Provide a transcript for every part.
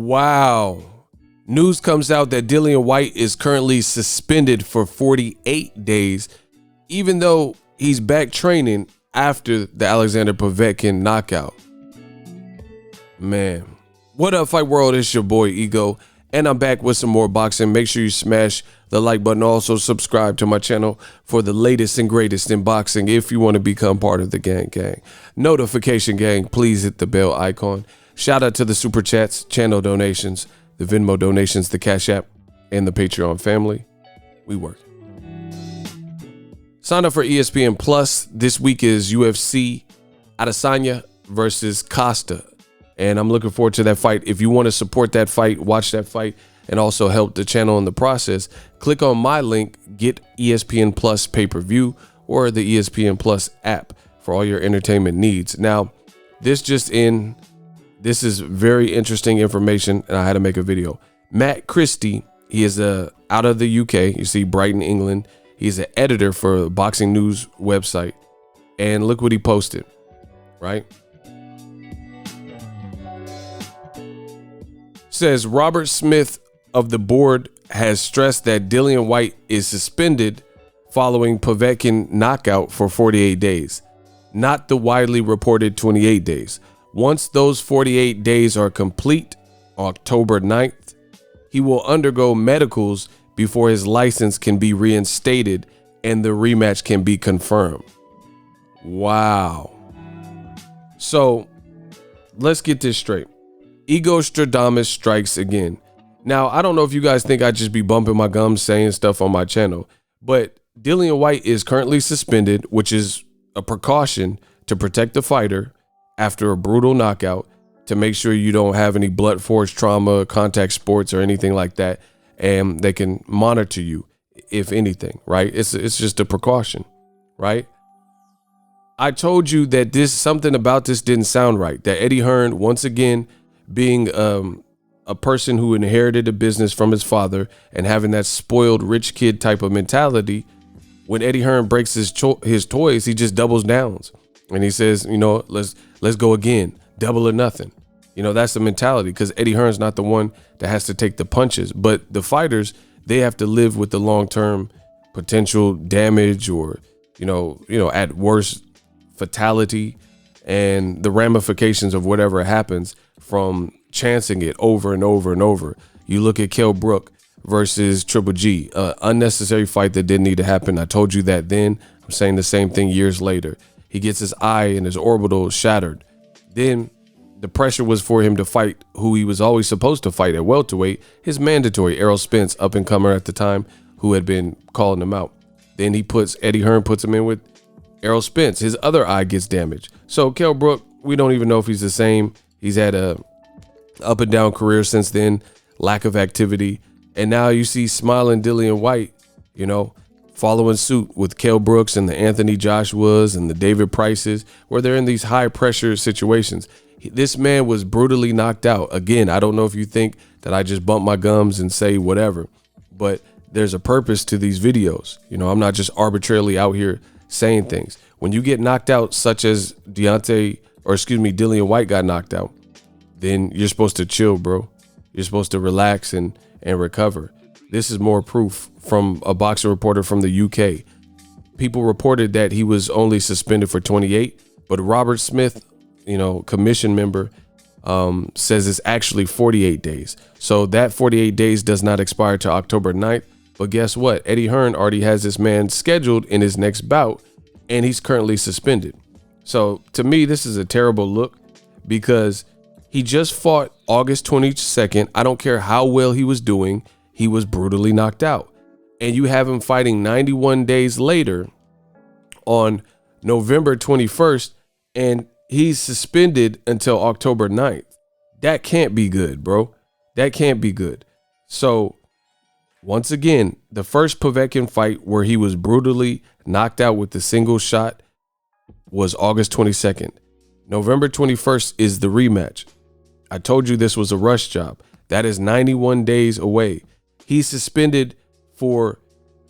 Wow. News comes out that Dillian Whyte is currently suspended for 48 days, even though he's back training after the Alexander Povetkin knockout. Man. What up, Fight World? It's your boy, Ego, and I'm back with some more boxing. Make sure you smash the like button. Also, subscribe to my channel for the latest and greatest in boxing if you want to become part of the gang. Notification gang, please hit the bell icon. Shout out to the Super Chats, channel donations, the Venmo donations, the Cash App, and the Patreon family. We work. Sign up for ESPN Plus. This week is UFC Adesanya versus Costa. And I'm looking forward to that fight. If you want to support that fight, watch that fight, and also help the channel in the process, click on my link, get ESPN Plus pay-per-view or the ESPN Plus app for all your entertainment needs. Now, this is very interesting information, and I had to make a video. Matt Christie, he is out of the UK. You see Brighton, England. He's an editor for a boxing news website. And look what he posted, right? Says Robert Smith of the board has stressed that Dillian Whyte is suspended following Povetkin knockout for 48 days, not the widely reported 28 days. Once those 48 days are complete, October 9th, he will undergo medicals before his license can be reinstated and the rematch can be confirmed. Wow. So let's get this straight. Ego Stradamus strikes again. Now, I don't know if you guys think I just be bumping my gums saying stuff on my channel, but Dillian Whyte is currently suspended, which is a precaution to protect the fighter after a brutal knockout, to make sure you don't have any blunt force trauma, contact sports, or anything like that, and they can monitor you, if anything, right? It's just a precaution, right? I told you that something about this didn't sound right, that Eddie Hearn, once again, being a person who inherited a business from his father and having that spoiled rich kid type of mentality, when Eddie Hearn breaks his toys, he just doubles down and he says, you know, let's go again, double or nothing. You know, that's the mentality, because Eddie Hearn's not the one that has to take the punches, but the fighters, they have to live with the long-term potential damage or, you know, at worst fatality and the ramifications of whatever happens from chancing it over and over and over. You look at Kell Brook versus Triple G, unnecessary fight that didn't need to happen. I told you that then. I'm saying the same thing years later. He gets his eye and his orbital shattered. Then the pressure was for him to fight who he was always supposed to fight at welterweight, his mandatory Errol Spence, up and comer at the time, who had been calling him out. Then Eddie Hearn puts him in with Errol Spence. His other eye gets damaged. So Kell Brook, we don't even know if he's the same. He's had a up and down career since then, lack of activity. And now you see smiling Dillian Whyte, you know, following suit with Kell Brooks and the Anthony Joshuas and the David Prices, where they're in these high pressure situations. This man was brutally knocked out. Again, I don't know if you think that I just bump my gums and say whatever, but there's a purpose to these videos. You know, I'm not just arbitrarily out here saying things. When you get knocked out, such as Dillian Whyte got knocked out, then you're supposed to chill, bro. You're supposed to relax and recover. This is more proof from a boxing reporter from the UK. People reported that he was only suspended for 28, but Robert Smith, you know, commission member, says it's actually 48 days. So that 48 days does not expire to October 9th. But guess what? Eddie Hearn already has this man scheduled in his next bout, and he's currently suspended. So to me, this is a terrible look, because he just fought August 22nd. I don't care how well he was doing. He was brutally knocked out. And you have him fighting 91 days later on November 21st, and he's suspended until October 9th. That can't be good, bro. That can't be good. So once again, the first Povetkin fight where he was brutally knocked out with the single shot was August 22nd. November 21st is the rematch. I told you this was a rush job. That is 91 days away. He's suspended for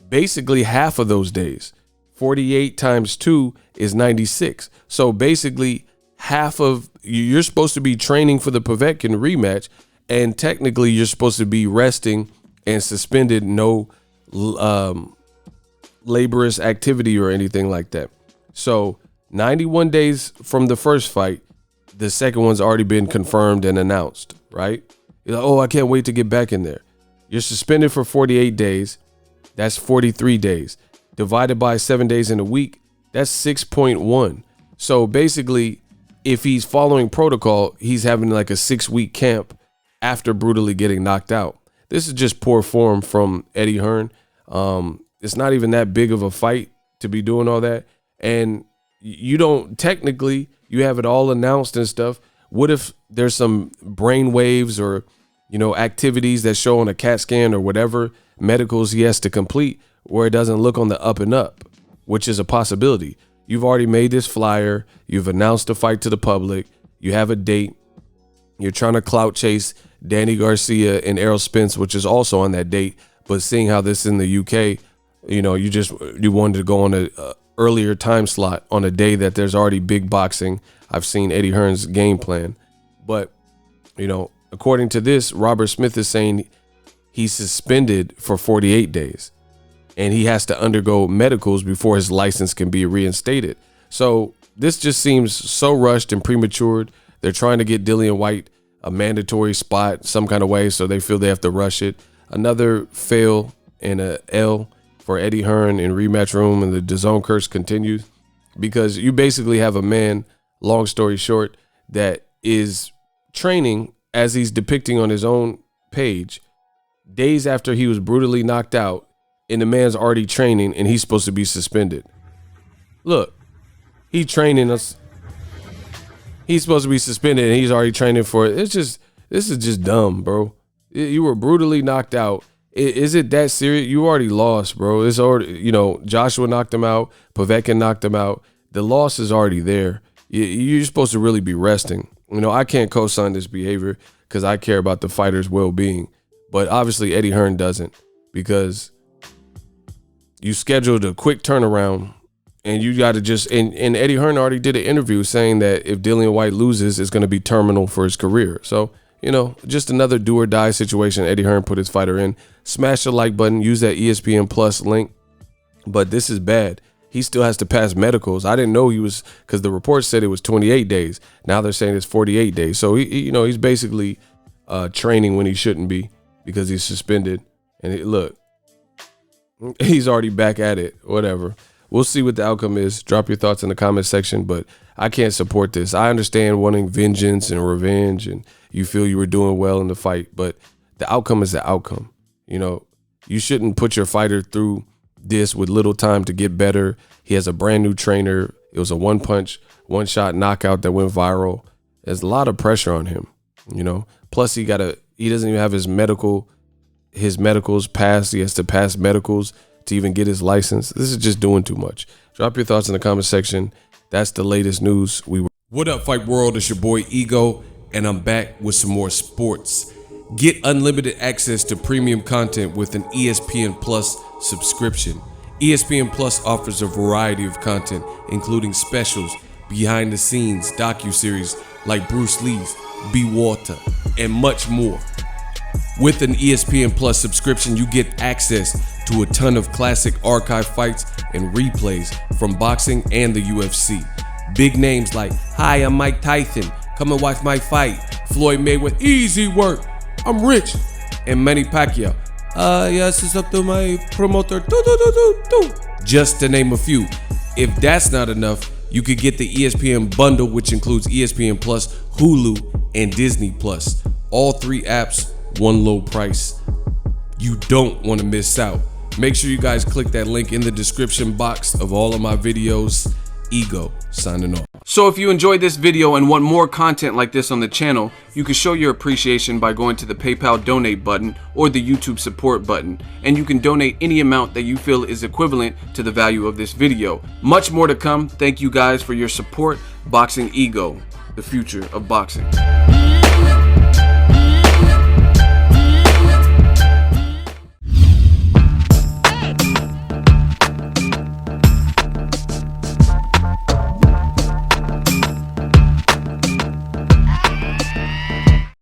basically half of those days. 48 times 2 is 96. So basically half of you're supposed to be training for the Povetkin rematch, And technically, you're supposed to be resting and suspended, no laborious activity or anything like that. So 91 days from the first fight, the second one's already been confirmed and announced, right? You're like, oh, I can't wait to get back in there. You're suspended for 48 days. That's 43 days. Divided by 7 days in a week, that's 6.1. So basically, if he's following protocol, he's having like a 6-week camp after brutally getting knocked out. This is just poor form from Eddie Hearn. It's not even that big of a fight to be doing all that. And you don't, technically, you have it all announced and stuff. What if there's some brain waves or, you know, activities that show on a CAT scan or whatever medicals he has to complete where it doesn't look on the up and up, which is a possibility. You've already made this flyer. You've announced the fight to the public. You have a date. You're trying to clout chase Danny Garcia and Errol Spence, which is also on that date. But seeing how this is in the UK, you know, you wanted to go on a earlier time slot on a day that there's already big boxing. I've seen Eddie Hearn's game plan. But, you know, according to this, Robert Smith is saying he's suspended for 48 days. And he has to undergo medicals before his license can be reinstated. So this just seems so rushed and prematured. They're trying to get Dillian Whyte a mandatory spot some kind of way, so they feel they have to rush it. Another fail and a L for Eddie Hearn in rematch room, and the DAZN curse continues because you basically have a man, long story short, that is training as he's depicting on his own page days after he was brutally knocked out. And the man's already training and he's supposed to be suspended. Look, he's training us. He's supposed to be suspended and he's already training for it. This is just dumb, bro. You were brutally knocked out. Is it that serious? You already lost, bro. It's already, you know, Joshua knocked him out. Povetkin knocked him out. The loss is already there. You're supposed to really be resting. You know, I can't co-sign this behavior because I care about the fighter's well-being. But obviously Eddie Hearn doesn't, because you scheduled a quick turnaround and you got to just, and Eddie Hearn already did an interview saying that if Dillian Whyte loses, it's going to be terminal for his career. So, you know, just another do or die situation Eddie Hearn put his fighter in. Smash the like button, use that ESPN Plus link. But this is bad. He still has to pass medicals. I didn't know he was, because the report said it was 28 days. Now they're saying it's 48 days. So, you know, he's basically training when he shouldn't be because he's suspended. And look, he's already back at it. Whatever. We'll see what the outcome is. Drop your thoughts in the comment section, but I can't support this. I understand wanting vengeance and revenge, and you feel you were doing well in the fight, but the outcome is the outcome. You know, you shouldn't put your fighter through this with little time to get better. He has a brand new trainer. It was a one-punch, one-shot knockout that went viral. There's a lot of pressure on him, you know. Plus, he doesn't even have his medicals passed. He has to pass medicals to even get his license. This is just doing too much. Drop your thoughts in the comment section. That's the latest news. What up, Fight World? It's your boy Ego, and I'm back with some more sports. Get unlimited access to premium content with an ESPN Plus subscription. ESPN Plus offers a variety of content, including specials, behind the scenes, docuseries like Bruce Lee's Be Water, and much more. With an ESPN Plus subscription, you get access to a ton of classic archive fights and replays from boxing and the UFC. Big names like, "Hi, I'm Mike Tyson. Come and watch my fight." Floyd Mayweather, "Easy work. I'm rich." And Manny Pacquiao, "Yes, it's up to my promoter. Just to name a few. If that's not enough, you could get the ESPN bundle, which includes ESPN Plus, Hulu, and Disney Plus. All three apps, one low price. You don't want to miss out. Make sure you guys click that link in the description box of all of my videos. Ego, signing off. So if you enjoyed this video and want more content like this on the channel, you can show your appreciation by going to the PayPal donate button or the YouTube support button, and you can donate any amount that you feel is equivalent to the value of this video. Much more to come. Thank you guys for your support. Boxing Ego, the future of boxing.